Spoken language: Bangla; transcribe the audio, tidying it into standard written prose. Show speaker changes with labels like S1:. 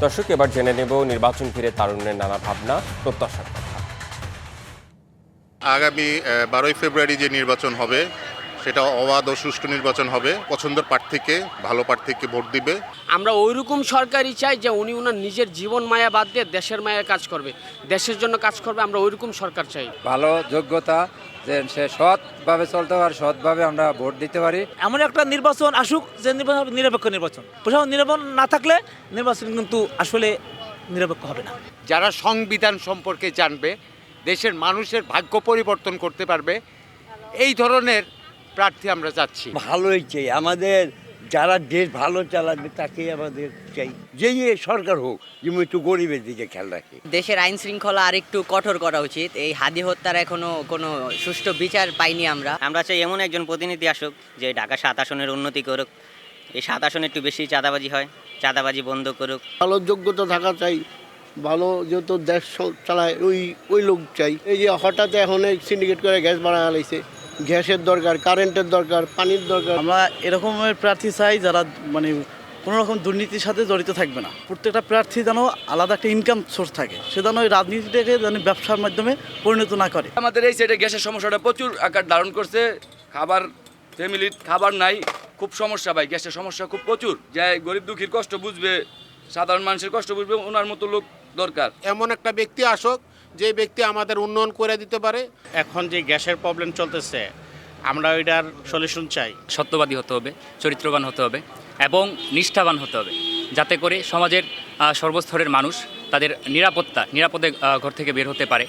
S1: দর্শক, এবার জেনে নেব নির্বাচন ঘিরে তারুণ্যের নানা ভাবনা, প্রত্যাশার কথা।
S2: আগামী 12ই ফেব্রুয়ারি যে নির্বাচন হবে সেটা অবাধ ও সুষ্ঠু নির্বাচন হবে। পছন্দের প্রার্থীকে, ভালো প্রার্থীকে ভোট দিবে।
S3: আমরা ওইরকম সরকারই চাই যে উনি ওনার নিজের জীবন মায়া বাদ দিয়ে দেশের মায়া কাজ করবে, দেশের জন্য কাজ করবে। আমরা ওইরকম সরকার চাই।
S4: ভালো যোগ্যতা, যে সে সৎভাবে চলতে পারে, সৎভাবে আমরা ভোট দিতে পারি।
S5: এমন একটা নির্বাচন আসুক যে নির্বাচন হবে নিরপেক্ষ নির্বাচন। প্রশাসন নির্বাচন না থাকলে নির্বাচন কিন্তু আসলে নিরপেক্ষ হবে না।
S6: যারা সংবিধান সম্পর্কে জানবে, দেশের মানুষের ভাগ্য পরিবর্তন করতে পারবে, এই ধরনের প্রার্থী আমরা চাচ্ছি।
S7: ভালোই চাই, আমাদের যারা দেশ ভালো চালাবে তাকেই আমাদের চাই। যেই সরকার হোক, যেমন একটু গরিবের দিকে খেয়াল রাখে।
S8: দেশের আইন শৃঙ্খলা আর একটু কঠোর করা উচিত। এই হাদি হত্যার এখনো কোনো সুষ্ঠু বিচার পাইনি আমরা
S9: চাই এমন একজন প্রতিনিধি আসুক যে ঢাকা 7 আসনের উন্নতি করুক। এই 7 আসনে একটু বেশি চাঁদাবাজি হয়, চাঁদাবাজি বন্ধ করুক।
S7: ভালো যোগ্যতা থাকা চাই, ভালো যেহেতু দেশ চালায় ওই লোক চাই। এই যে হঠাৎ এখন সিন্ডিকেট করে গ্যাস বাড়ায় আলাইছে, গ্যাসের দরকার, কারেন্টের দরকার, পানির দরকার।
S5: আমরা এরকমের প্রার্থী চাই যারা মানে কোনো রকম দুর্নীতির সাথে জড়িত থাকবে না। প্রত্যেকটা প্রার্থী যেন আলাদা একটা ইনকাম সোর্স থাকে, সে যেন ওই রাজনীতিটাকে যেন ব্যবসার মাধ্যমে পরিণত না করে।
S10: আমাদের এই সাইডে গ্যাসের সমস্যাটা প্রচুর আকার ধারণ করছে। খাবার, ফ্যামিলির খাবার নাই, খুব সমস্যা ভাই। গ্যাসের সমস্যা খুব প্রচুর। যে গরিব দুঃখীর কষ্ট বুঝবে, সাধারণ মানুষের কষ্ট বুঝবে, ওনার মতো লোক দরকার।
S11: এমন একটা ব্যক্তি আসুক যে ব্যক্তি আমাদের উন্নয়ন করে দিতে পারে।
S5: এখন যে গ্যাসের প্রবলেম চলতেছে, আমরা ওইটার সলিউশন চাই।
S10: সত্যবাদী হতে হবে, চরিত্রবান হতে হবে এবং নিষ্ঠাবান হতে হবে, যাতে করে সমাজের সর্বস্তরের মানুষ তাদের নিরাপদে ঘর থেকে বের হতে পারে।